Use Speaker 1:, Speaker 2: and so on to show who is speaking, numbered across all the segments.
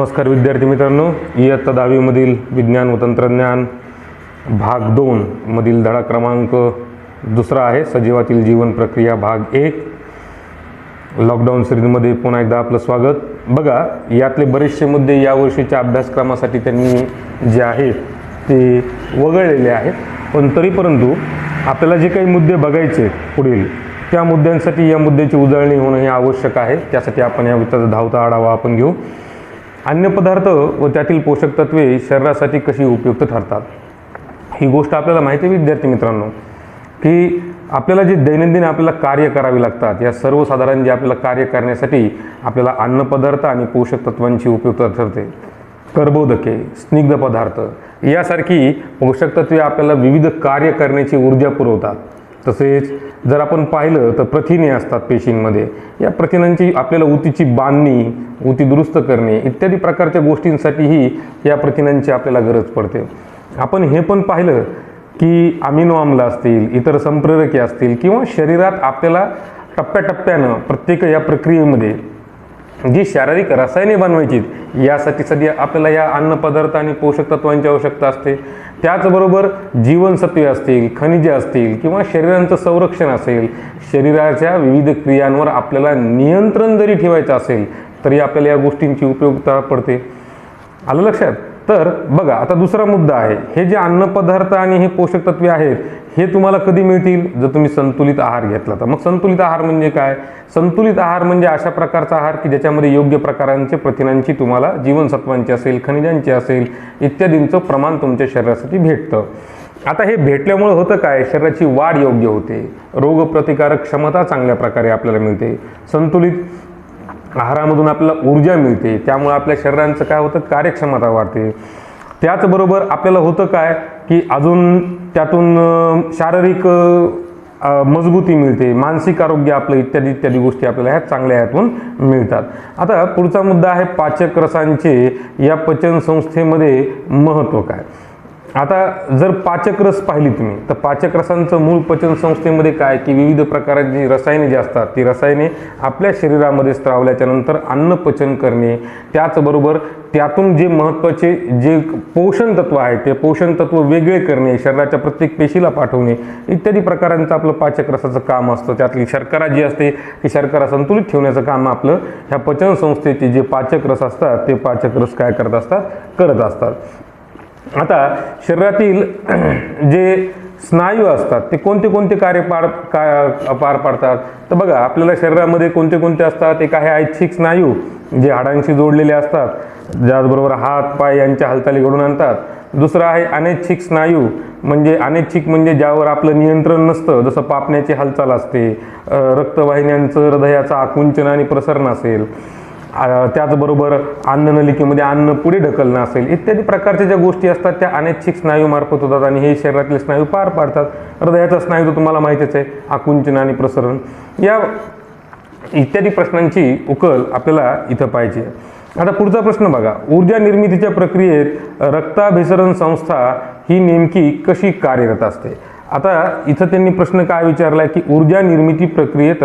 Speaker 1: नमस्कार विद्यार्थी मित्रांनो, इयत्ता 10वी मधील विज्ञान व तंत्रज्ञान भाग 2 मधील धडा क्रमांक 2 आहे सजीवातील जीवन प्रक्रिया भाग 1 लॉकडाऊन सिरीजमध्ये पुन्हा एकदा आपलं स्वागत. बघा, यातले बरेचसे मुद्दे या वर्षीच्या अभ्यासक्रमासाठी त्यांनी जे आहेत ते वगळलेले आहेत, पण तरी परंतु आपल्याला जे काही मुद्दे बघायचे पुढील त्या मुद्द्यांसाठी या मुद्द्याची उजळणी होणं हे आवश्यक आहे. त्यासाठी आपण या विषयाचा धावता आढावा आपण घेऊ. अन्य पदार्थ व त्यातील पोषक तत्वे शरीरासाठी कशी उपयुक्त ठरतात. ही गोष्ट आपल्याला माहिती आहे विद्यार्थी मित्रांनो, की आपल्याला जे दैनंदिन आपल्याला कार्य करावे लागतात, या सर्वसाधारण जे आपल्याला कार्य करण्यासाठी आपल्याला अन्नपदार्थ आणि पोषक तत्वांची उपयुक्तता ठरते. कर्बोदके, स्निग्ध पदार्थ यासारखी पोषक तत्वे आपल्याला विविध कार्य करण्याची ऊर्जा पुरवतात. तसेच जर आपण पाहिलं तर प्रथिने असतात पेशींमध्ये. या प्रथिनांची आपल्याला ऊतीची बांधणी, ऊती दुरुस्त करणे इत्यादी प्रकारच्या गोष्टींसाठीही या प्रथिनांची आपल्याला गरज पडते. आपण हे पण पाहिलं की अमिनो आम्ल असतील, इतर संप्रेरके असतील किंवा शरीरात आपल्याला टप्प्याटप्प्यानं प्रत्येक या प्रक्रियेमध्ये जी शारीरिक रसायने बनवायची यासाठी सध्या आपल्याला या अन्नपदार्थ आणि पोषक तत्वांची आवश्यकता असते. त्याचबरोबर जीवनसत्वे असतील, खनिजे असतील किंवा शरीराचं संरक्षण असेल, शरीराच्या विविध क्रियांवर आपल्याला नियंत्रण जरी ठेवायचं असेल तरी आपल्याला या गोष्टींची उपयोगिता पडते. आलं लक्षात? तर बघा, आता दुसरा मुद्दा आहे, हे जे अन्नपदार्थ आणि हे पोषक तत्वे आहेत हे तुम्हाला कधी मिळतील? जर तुम्ही संतुलित आहार घेतला तर. मग संतुलित आहार म्हणजे काय? संतुलित आहार म्हणजे अशा प्रकारचा आहार की ज्याच्यामध्ये योग्य प्रकारांचे प्रथिनांची, तुम्हाला जीवनसत्वांची असेल, खनिजांची असेल इत्यादींचं प्रमाण तुमच्या शरीरासाठी भेटतं. आता हे भेटल्यामुळे होतं काय? शरीराची वाढ योग्य होते, रोगप्रतिकारक क्षमता चांगल्या प्रकारे आपल्याला मिळते, संतुलित आहारामधून आपल्याला ऊर्जा मिळते, त्यामुळे आपल्या शरीराचं काय होतं? कार्यक्षमता वाढते. त्याचबरोबर आपल्याला होतं काय की अजून त्यातून शारीरिक मजबूती मिळते, मानसिक आरोग्य आपलं इत्यादी इत्यादी गोष्टी आपल्याला ह्या चांगल्या ह्यातून मिळतात. आता पुढचा मुद्दा आहे पाचक रसांचे या पचन संस्थेमध्ये महत्त्व काय. आता जर पाचक रस पाहिली तुम्ही तर पाचक रसांचं मूळ पचन संस्थेमध्ये काय की विविध प्रकारची रसायने जी असतात ती रसायने आपल्या शरीरामध्ये स्त्रावल्याच्या नंतर अन्न पचन करणे, त्याचबरोबर त्यातून जे महत्त्वाचे जे पोषण तत्व आहे ते पोषण तत्व वेगळे करणे, शरीराच्या प्रत्येक पेशीला पाठवणे इत्यादी प्रकारांचं आपलं पाचक रसाचं काम असतं. त्यातली शर्करा जी असते ती शर्करा संतुलित ठेवण्याचं काम आपलं ह्या पचन संस्थेचे जे पाचक रस असतात ते पाचक रस काय करत असतात. आता शरीरातील जे स्नायू असतात ते कोणते कोणते कार्य पार पाडतात तर बघा, आपल्याला शरीरामध्ये कोणते कोणते असतात. एक आहे ऐच्छिक स्नायू जे हाडांशी जोडलेले असतात, ज्याचबरोबर हात पाय यांच्या हालचाली घडून आणतात. दुसरा आहे अनैच्छिक स्नायू, म्हणजे अनैच्छिक म्हणजे ज्यावर आपलं नियंत्रण नसतं, जसं पापण्याची हालचाल असते, रक्तवाहिन्यांचं हृदयाचं आकुंचन आणि प्रसरण असेल, त्याचबरोबर अन्ननलिकेमध्ये अन्न पुढे ढकलणं असेल इत्यादी प्रकारच्या ज्या गोष्टी असतात त्या अनैच्छिक स्नायूमार्फत होतात आणि हे शरीरातले स्नायू पार पाडतात. हृदयाचा स्नायू तर तुम्हाला माहितीच आहे, आकुंचन आणि प्रसरण. या इत्यादी प्रश्नांची उकल आपल्याला इथं पाहिजे. आता पुढचा प्रश्न बघा, ऊर्जा निर्मितीच्या प्रक्रियेत रक्ताभिसरण संस्था ही नेमकी कशी कार्यरत असते. आता इथं त्यांनी प्रश्न काय विचारला की ऊर्जा निर्मिती प्रक्रियेत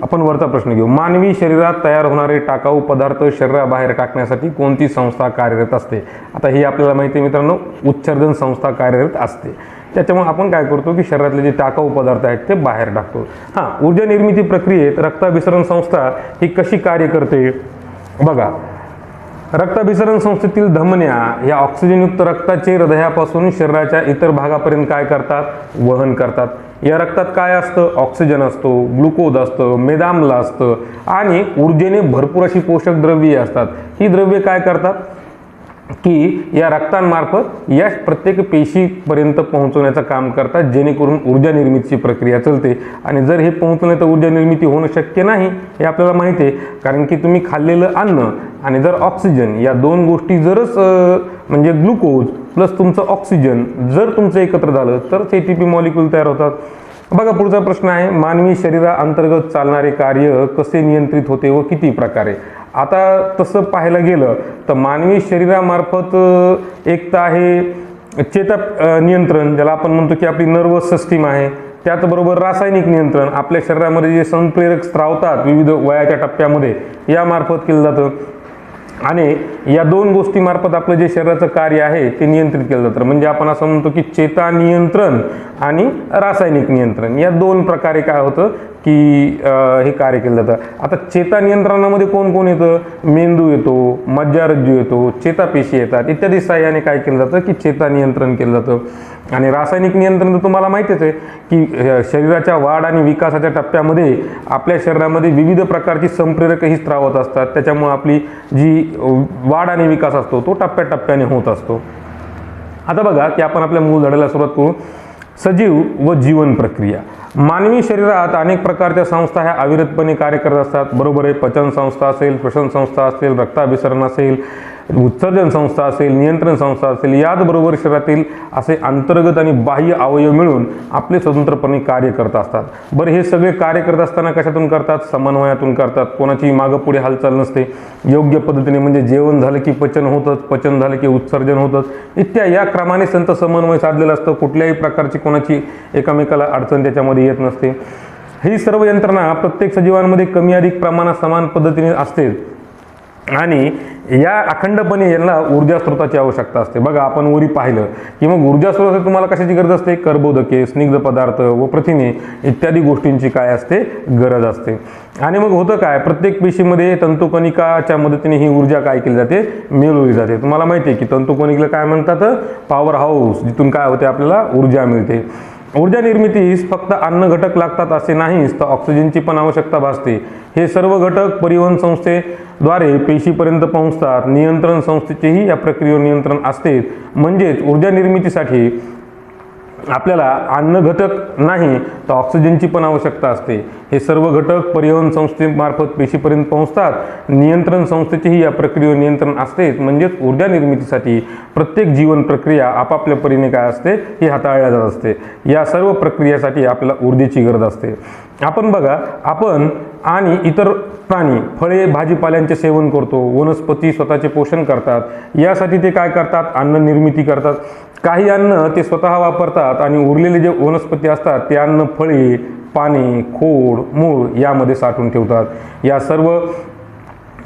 Speaker 1: आपण वरचा प्रश्न घेऊ. मानवी शरीरात तयार होणारे टाकाऊ पदार्थ शरीराबाहेर टाकण्यासाठी कोणती संस्था कार्यरत असते. आता ही आपल्याला माहिती आहे मित्रांनो, उत्सर्जन संस्था कार्यरत असते. त्याच्यामुळे आपण काय करतो की शरीरातले जे टाकाऊ पदार्थ आहेत ते बाहेर टाकतो. ऊर्जा निर्मिती प्रक्रियेत रक्ताभिसरण संस्था ही कशी कार्य करते बघा. रक्ताभिसरण संस्थेतील धमन्या या ऑक्सिजनयुक्त रक्ताचे हृदयापासून शरीराच्या इतर भागापर्यंत काय करतात? वहन करतात. या रक्तात काय असतं? ऑक्सिजन असतो, ग्लुकोज असतं, मेदाम्ल असतं आणि ऊर्जेने भरपूर अशी पोषक द्रव्ये असतात. ही द्रव्ये काय करतात की या रक्तांमार्फत या प्रत्येक पेशीपर्यंत पोहोचवण्याचं काम करतात, जेणेकरून ऊर्जा निर्मितीची प्रक्रिया चालते. आणि जर हे पोहोचलं तर ऊर्जा निर्मिती होणं शक्य नाही, हे आपल्याला माहिती आहे. कारण की तुम्ही खाल्लेलं अन्न आणि जर ऑक्सिजन या दोन गोष्टी जरच म्हणजे ग्लुकोज प्लस तुमचं ऑक्सिजन जर तुमचं एकत्र झालं तरच ATP मॉलिक्यूल तयार होतात. बघा पुढचा प्रश्न आहे, मानवी शरीराअंतर्गत चालणारे कार्य कसे नियंत्रित होते व किती प्रकारे. आता तसं पाहायला गेलं तर मानवी शरीरामार्फत एक तर आहे चेता नियंत्रण, ज्याला आपण म्हणतो की आपली नर्वस सिस्टीम आहे. त्याचबरोबर रासायनिक नियंत्रण, आपल्या शरीरामध्ये जे संप्रेरक स्त्रावतात विविध वयाच्या टप्प्यामध्ये यामार्फत केलं जातं. आणि या दोन गोष्टीमार्फत आपलं जे शरीराचं कार्य आहे ते नियंत्रित केलं जातं. म्हणजे आपण असं म्हणतो की चेता नियंत्रण आणि रासायनिक नियंत्रण या दोन प्रकारे काय होतं की हे कार्य केलं जातं. आता चेता नियंत्रणामध्ये कोण कोण येतं? मेंदू येतो, मज्जारज्जू येतो, चेतापेशी येतात इत्यादी साह्याने काय केलं जातं की चेता नियंत्रण केलं जातं. आणि रासायनिक नियंत्रण तर तुम्हाला माहितीच आहे की शरीराच्या वाढ आणि विकासाच्या टप्प्यामध्ये आपल्या शरीरामध्ये विविध प्रकारची संप्रेरकही स्त्रावत असतात. त्याच्यामुळे आपली जी वाढ आणि विकास असतो तो टप्प्याटप्प्याने होत असतो. आता बघा की आपण आपल्या मूळ धड्याला सुरुवात करू. सजीव व जीवन प्रक्रिया. मानवी शरीरात अनेक प्रकारच्या संस्था ह्या अविरतपणे कार्य करत असतात. बरोबर आहे. पचन संस्था असेल, श्वसन संस्था असेल, रक्ताभिसरण असेल, उत्सर्जन संस्था असेल, नियंत्रण संस्था असेल, याचबरोबर शरीरातील असे अंतर्गत आणि बाह्य अवयव मिळून आपले स्वतंत्रपणे कार्य करत असतात. बरं, हे सगळे कार्य करत असताना कशातून करतात? समन्वयातून करतात. कोणाची मागं पुढे हालचाल नसते. योग्य पद्धतीने म्हणजे जेवण झालं की पचन होतंच, पचन झालं की उत्सर्जन होतंच, इत्यादी या क्रमाने संत समन्वय साधलेलं असतं. कुठल्याही प्रकारची कोणाची एकमेकाला अडचण त्याच्यामध्ये येत नसते. ही सर्व यंत्रणा प्रत्येक सजीवांमध्ये कमी अधिक प्रमाणात समान पद्धतीने असते आणि या अखंडपणे यांना ऊर्जा स्रोताची आवश्यकता असते. बघा, आपण वरी पाहिलं की मग ऊर्जा स्रोतासाठी तुम्हाला कशाची गरज असते? कर्बोदके, स्निग्ध पदार्थ व प्रथिने इत्यादी गोष्टींची काय असते? गरज असते. आणि मग होतं काय? प्रत्येक पेशीमध्ये तंतुकणिकाच्या मदतीने ही ऊर्जा काय केली जाते? मिळवली जाते. तुम्हाला माहिती आहे की तंतुकणिकेला काय म्हणतात? पॉवर हाऊस, जिथून काय होते? आपल्याला ऊर्जा मिळते. ऊर्जा निर्मितीस फक्त अन्न घटक लागतात असे नाहीच, तर ऑक्सिजनची पण आवश्यकता भासते. हे सर्व घटक परिवहन संस्थेद्वारे पेशीपर्यंत पोहोचतात. नियंत्रण संस्थेचेही या प्रक्रियेवर नियंत्रण असते. म्हणजेच ऊर्जा निर्मितीसाठी आपल्याला अन्न घटक नाही तर ऑक्सिजनची पण आवश्यकता असते. हे सर्व घटक परिवहन संस्थेमार्फत पेशीपर्यंत पोहोचतात. नियंत्रण संस्थेचेही या प्रक्रियेवर नियंत्रण असते. म्हणजेच ऊर्जा निर्मितीसाठी प्रत्येक जीवन प्रक्रिया आपापल्या परीने काय असते? ही हाताळल्या जात असते. या सर्व प्रक्रियेसाठी आपल्याला ऊर्जेची गरज असते. आपण बघा, आपण आणि इतर प्राणी फळे भाजीपाल्यांचे सेवन करतो. वनस्पती स्वतःचे पोषण करतात. यासाठी ते काय करतात? अन्न निर्मिती करतात. काही अन्न ते स्वतः वापरतात आणि उरलेले जे वनस्पती असतात ते अन्न फळे, पाने, खोड, मूळ यामध्ये साठवून ठेवतात. या सर्व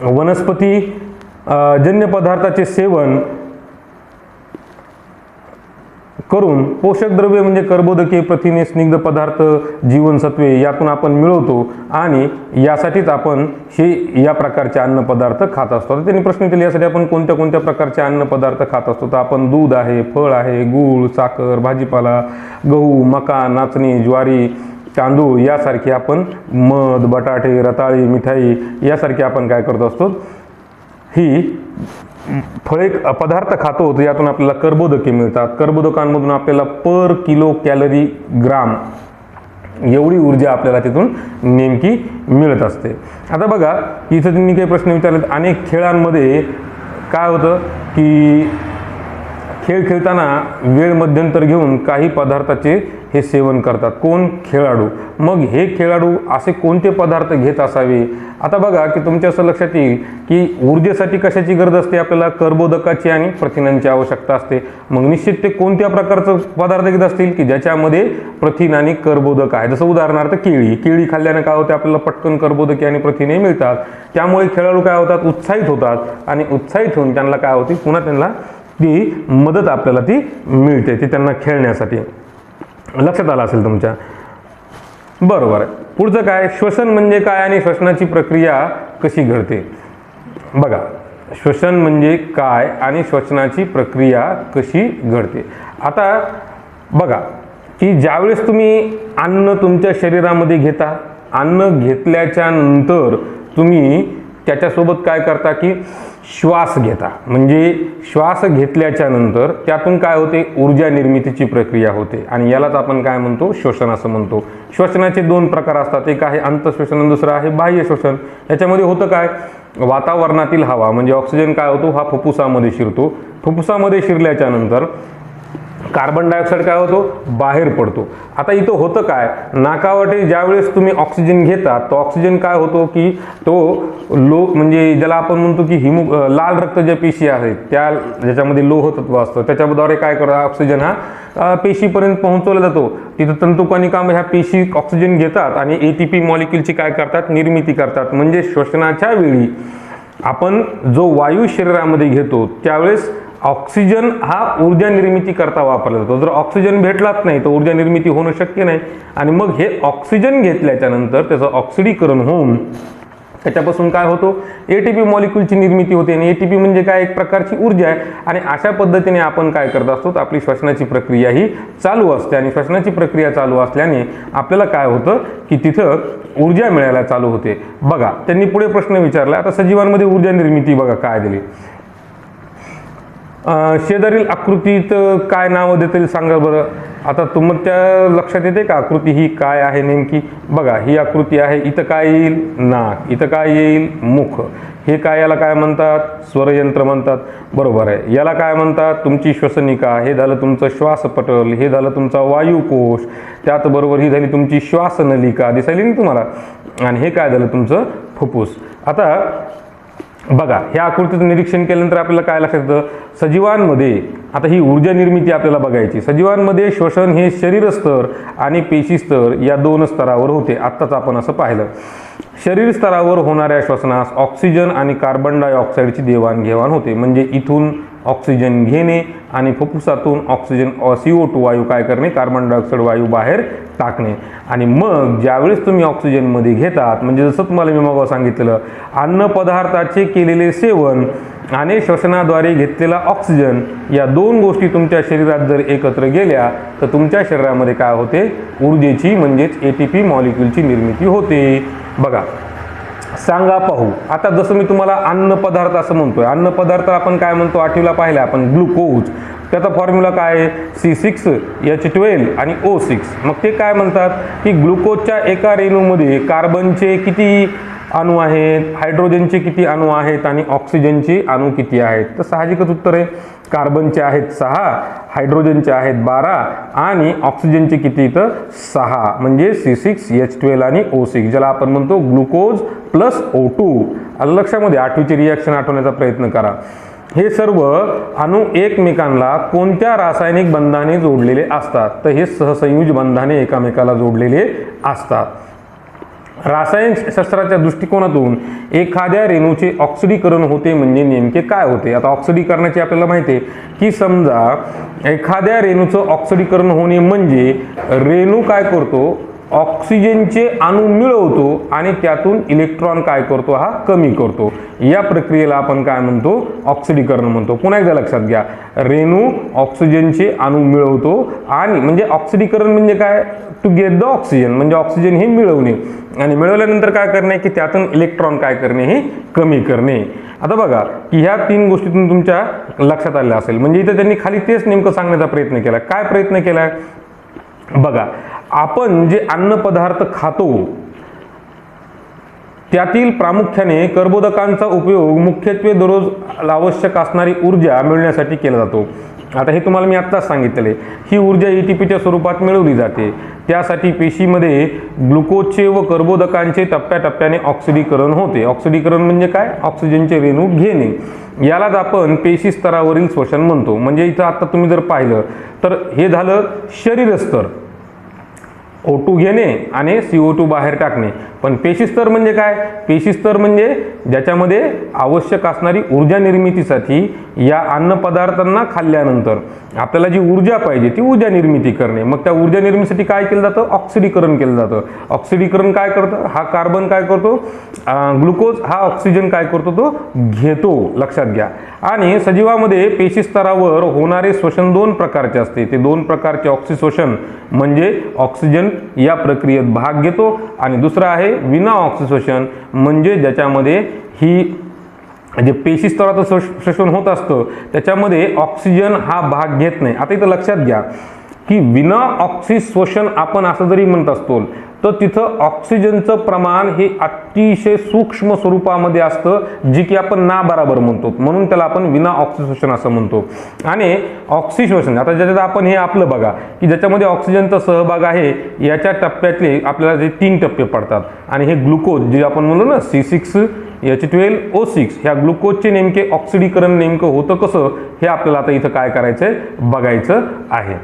Speaker 1: वनस्पती जन्य पदार्थाचे सेवन करून पोषक द्रव्ये म्हणजे कर्बोदके, प्रथिने, स्निग्ध पदार्थ, जीवनसत्वे यातून आपण मिळवतो आणि यासाठीच आपण हे या प्रकारचे अन्न पदार्थ खात असतो. तर त्यांनी प्रश्न केले, यासाठी आपण कोणत्या कोणत्या प्रकारचे अन्न पदार्थ खात असतो? तर आपण दूध आहे, फळ आहे, गूळ, साखर, भाजीपाला, गहू, मका, नाचणी, ज्वारी, तांदूळ यासारखे आपण मध, बटाटे, रताळी, मिठाई यासारखे आपण काय करत असतो? ही फळे पदार्थ खातो. तर यातून आपल्याला कर्बोदके मिळतात. कर्बोदकांमधून आपल्याला पर किलो कॅलरी ग्राम एवढी ऊर्जा आपल्याला तिथून नेमकी मिळत असते. आता बघा, इथं त्यांनी काही प्रश्न विचारलेत. अनेक खेळांमध्ये काय होतं की खेळ खेळताना वेळ मध्यंतर घेऊन काही पदार्थाचे हे सेवन करतात. कोण? खेळाडू. मग हे खेळाडू असे कोणते पदार्थ घेत असावे? आता बघा की तुमच्या असं लक्षात येईल की ऊर्जेसाठी कशाची गरज असते? आपल्याला कर्बोदकाची आणि प्रथिनांची आवश्यकता असते. मग निश्चित ते कोणत्या प्रकारचं पदार्थ घेत असतील की ज्याच्यामध्ये प्रथिन आणि कर्बोदक आहे. जसं उदाहरणार्थ केळी. केळी खाल्ल्याने काय होते? आपल्याला पटकन कर्बोदके आणि प्रथिने मिळतात. त्यामुळे खेळाडू काय होतात? उत्साहित होतात आणि उत्साहित होऊन त्यांना काय होते? पुन्हा त्यांना ती मदत आपल्याला ती मिळते, ती त्यांना खेळण्यासाठी. लक्षात आलं असेल तुमच्या. बरोबर आहे. पुढचं काय? श्वसन म्हणजे काय आणि श्वसनाची प्रक्रिया कशी घडते? बघा, श्वसन म्हणजे काय आणि श्वसनाची प्रक्रिया कशी घडते. आता बघा की ज्यावेळेस तुम्ही अन्न तुमच्या शरीरामध्ये घेता, अन्न घेतल्याच्या नंतर तुम्ही त्याच्यासोबत काय करता की श्वास घेता. म्हणजे श्वास घेतल्याच्या नंतर त्यातून काय होते? ऊर्जा निर्मितीची प्रक्रिया होते आणि यालाच आपण काय म्हणतो? श्वसन असं म्हणतो. श्वसनाचे दोन प्रकार असतात. एक आहे अंतःश्वसन आणि दुसरं आहे बाह्य श्वसन. याच्यामध्ये होतं काय? वातावरणातील हवा म्हणजे ऑक्सिजन काय होतो? हा फुफ्फुसामध्ये शिरतो. फुफ्फुसामध्ये शिरल्याच्या नंतर कार्बन डायऑक्साईड काय होतो? बाहेर पडतो. आता इथं होतं काय? नाकावाटे ज्यावेळेस तुम्ही ऑक्सिजन घेता तो ऑक्सिजन काय होतो की तो लो म्हणजे ज्याला आपण म्हणतो की लाल रक्त ज्या पेशी आहेत त्या ज्याच्यामध्ये लोह तत्व असतं त्याच्याद्वारे काय करतात? ऑक्सिजन हा पेशीपर्यंत पोहोचवला जातो. तिथं तंतुकणिका ह्या पेशी ऑक्सिजन घेतात आणि ATP मॉलिक्यूलची काय करतात? निर्मिती करतात. म्हणजे श्वसनाच्या वेळी आपण जो वायू शरीरामध्ये घेतो त्यावेळेस ऑक्सिजन हा ऊर्जा निर्मिती करता वापरला जातो. जर ऑक्सिजन भेटलाच नाही तर ऊर्जा निर्मिती होणं शक्य नाही. आणि मग हे ऑक्सिजन घेतल्याच्या नंतर त्याचं ऑक्सिडीकरण होऊन त्याच्यापासून काय होतो, एटीपी मॉलिक्यूलची निर्मिती होते. आणि एटीपी म्हणजे काय, एक प्रकारची ऊर्जा आहे. आणि अशा पद्धतीने आपण काय करत असतो, आपली श्वसनाची प्रक्रिया ही चालू असते. आणि श्वसनाची प्रक्रिया चालू असल्याने आपल्याला काय होतं की तिथं ऊर्जा मिळायला चालू होते. बघा त्यांनी पुढे प्रश्न विचारला, आता सजीवांमध्ये ऊर्जा निर्मिती बघा काय दिली. शेजारील आकृतीत काय नाव देता येईल सांगा बरं. आता तुमच्या लक्षात येते का आकृती ही काय आहे नेमकी. बघा ही आकृती आहे, इथं काय येईल नाक, इथं काय येईल मुख. हे काय, याला काय म्हणतात, स्वरयंत्र म्हणतात. बरोबर आहे. याला काय म्हणतात, तुमची श्वसनिका. हे झालं तुमचं श्वासपटल, हे झालं तुमचा वायुकोश, त्याचबरोबर ही झाली तुमची श्वासनलिका, दिसायली ना तुम्हाला. आणि हे काय झालं तुमचं फुफ्फुस. आता बघा ह्या आकृतीचं निरीक्षण केल्यानंतर आपल्याला काय लक्षात येतं, सजीवांमध्ये आता ही ऊर्जा निर्मिती आपल्याला बघायची. सजीवांमध्ये श्वसन हे शरीर स्तर आणि पेशी स्तर या दोन स्तरावर होते. आत्ताच आपण असं पाहिलं. शरीर स्तरावर होणाऱ्या श्वसनास ऑक्सिजन आणि कार्बन डायऑक्साईडची देवाणघेवाण होते. म्हणजे इथून ऑक्सिजन घेणे आणि फुफ्फुसातून ऑक्सिजन CO2 वायू काय करणे, कार्बन डायऑक्साईड वायू बाहेर टाकणे. आणि मग ज्यावेळेस तुम्ही ऑक्सिजनमध्ये घेतात, म्हणजे जसं तुम्हाला मी मग सांगितलेलं, अन्न पदार्थाचे केलेले सेवन आणि श्वसनाद्वारे घेतलेला ऑक्सिजन या दोन गोष्टी तुमच्या शरीरात जर एकत्र गेल्या तर तुमच्या शरीरामध्ये काय होते, ऊर्जेची म्हणजेच ATP मॉलिक्यूलची निर्मिती होते. बघा सांगा पाहू. आता जसं मी तुम्हाला अन्न पदार्थ असं म्हणतोय, अन्न पदार्थ आपण काय म्हणतो, आठवीला पाहिलं आपण ग्लुकोज. त्याचा फॉर्म्युला काय आहे, C6H12 आणि O6. मग ते काय म्हणतात की ग्लुकोजच्या एका रेणूमध्ये कार्बनचे किती अणू आहेत, हायड्रोजनचे किती अणू आहेत आणि ऑक्सिजनचे अणू किती आहेत. तर साहजिकच उत्तर आहे, कार्बनचे आहेत 6, हायड्रोजनचे आहेत 12 आणि ऑक्सिजनचे किती, तर 6. म्हणजे C6H12 आणि O6, ज्याला आपण म्हणतो ग्लुकोज प्लस O2. आलं लक्षामध्ये. आठवीची रिॲक्शन आठवण्याचा प्रयत्न करा. हे सर्व अणू एकमेकांना कोणत्या रासायनिक बंधाने जोडलेले असतात, तर हे सहसंयुज बंधाने एकमेकाला जोडलेले असतात. रसायनशास्त्राच्या दृष्टिकोनातून एखाद्या रेणूचे ऑक्सिडीकरण होते म्हणजे नेमके काय होते. आता ऑक्सिडीकरणाची आपल्याला माहिती आहे की समजा एखाद्या रेणूचं ऑक्सिडीकरण होणे म्हणजे रेणू काय करतो, ऑक्सिजनचे अणू मिळवतो आणि त्यातून इलेक्ट्रॉन काय करतो, हा कमी करतो. या प्रक्रियेला आपण काय म्हणतो, ऑक्सिडीकरण म्हणतो. पुन्हा एकदा लक्षात घ्या, रेणू ऑक्सिजनचे अणू मिळवतो आणि म्हणजे ऑक्सिडीकरण म्हणजे काय, टू गेट द ऑक्सिजन, म्हणजे ऑक्सिजन हे मिळवणे आणि मिळवल्यानंतर काय करणे की त्यातून इलेक्ट्रॉन काय करणे, हे कमी करणे. आता बघा की ह्या तीन गोष्टीतून तुमच्या लक्षात आल्या असेल. म्हणजे इथे त्यांनी खाली तेच नेमकं सांगण्याचा प्रयत्न केला. काय प्रयत्न केला, बघा आपण जे अन्न पदार्थ खातो त्यातील प्रामुख्याने कर्बोदकांचा उपयोग मुख्यत्वे दररोज आवश्यक असणारी ऊर्जा मिळवण्यासाठी केला जातो. आता हे तुम्हाला मी आत्ताच सांगितले. ही ऊर्जा ATPच्या स्वरूपात मिळवली जाते. त्यासाठी पेशीमध्ये ग्लुकोजचे व कर्बोदकांचे टप्प्याटप्प्याने ऑक्सिडीकरण होते. ऑक्सिडीकरण म्हणजे काय, ऑक्सिजनचे रेणू घेणे. यालाच आपण पेशी स्तरावरील श्वसन म्हणतो. म्हणजे इथं आता तुम्ही जर पाहिलं तर हे झालं शरीर स्तर, O2 घेणे आणि CO2 बाहेर टाकणे. पण पेशीस्तर म्हणजे काय, पेशीस्तर म्हणजे ज्याच्यामध्ये आवश्यक असणारी ऊर्जा निर्मितीसाठी या अन्न पदार्थांना खाल्ल्यानंतर आपल्याला जी ऊर्जा पाहिजे ती ऊर्जा निर्मिती करणे. मग त्या ऊर्जा निर्मितीसाठी काय केलं जातं, ऑक्सिडीकरण केलं जातं. ऑक्सिडीकरण काय करतं, हा कार्बन काय करतो, ग्लुकोज हा ऑक्सिजन काय करतो, तो घेतो. लक्षात घ्या. आणि सजीवामध्ये पेशीस्तरावर होणारे श्वसन दोन प्रकारचे असते. ते दोन प्रकारचे ऑक्सिशोषण म्हणजे ऑक्सिजन या प्रक्रियेत भाग घेतो आणि दुसरं आहे विना ऑक्सिशोषण म्हणजे ज्याच्यामध्ये ही जे पेशी स्तराचं शोषण होत असतं त्याच्यामध्ये ऑक्सिजन हा भाग घेत नाही. आता इथं लक्षात घ्या की विना ऑक्सिशोषण आपण असं जरी म्हणत असतो तर तिथं ऑक्सिजनचं प्रमाण हे अतिशय सूक्ष्म स्वरूपामध्ये असतं, जे की आपण ना बराबर म्हणतो, म्हणून त्याला आपण विना ऑक्सिशोषण असं म्हणतो. आणि ऑक्सिशोषण आता ज्याच्यात आपण हे आपलं बघा की ज्याच्यामध्ये ऑक्सिजनचा सहभाग आहे याच्या टप्प्यातले आपल्याला जे 3 टप्पे पडतात. आणि हे ग्लुकोज जे आपण म्हणलो ना C6H12O6 ह्या ग्लुकोजचे नेमके ऑक्सिडीकरण नेमकं होतं कसं हे आपल्याला आता इथं काय करायचंय बघायचं आहे.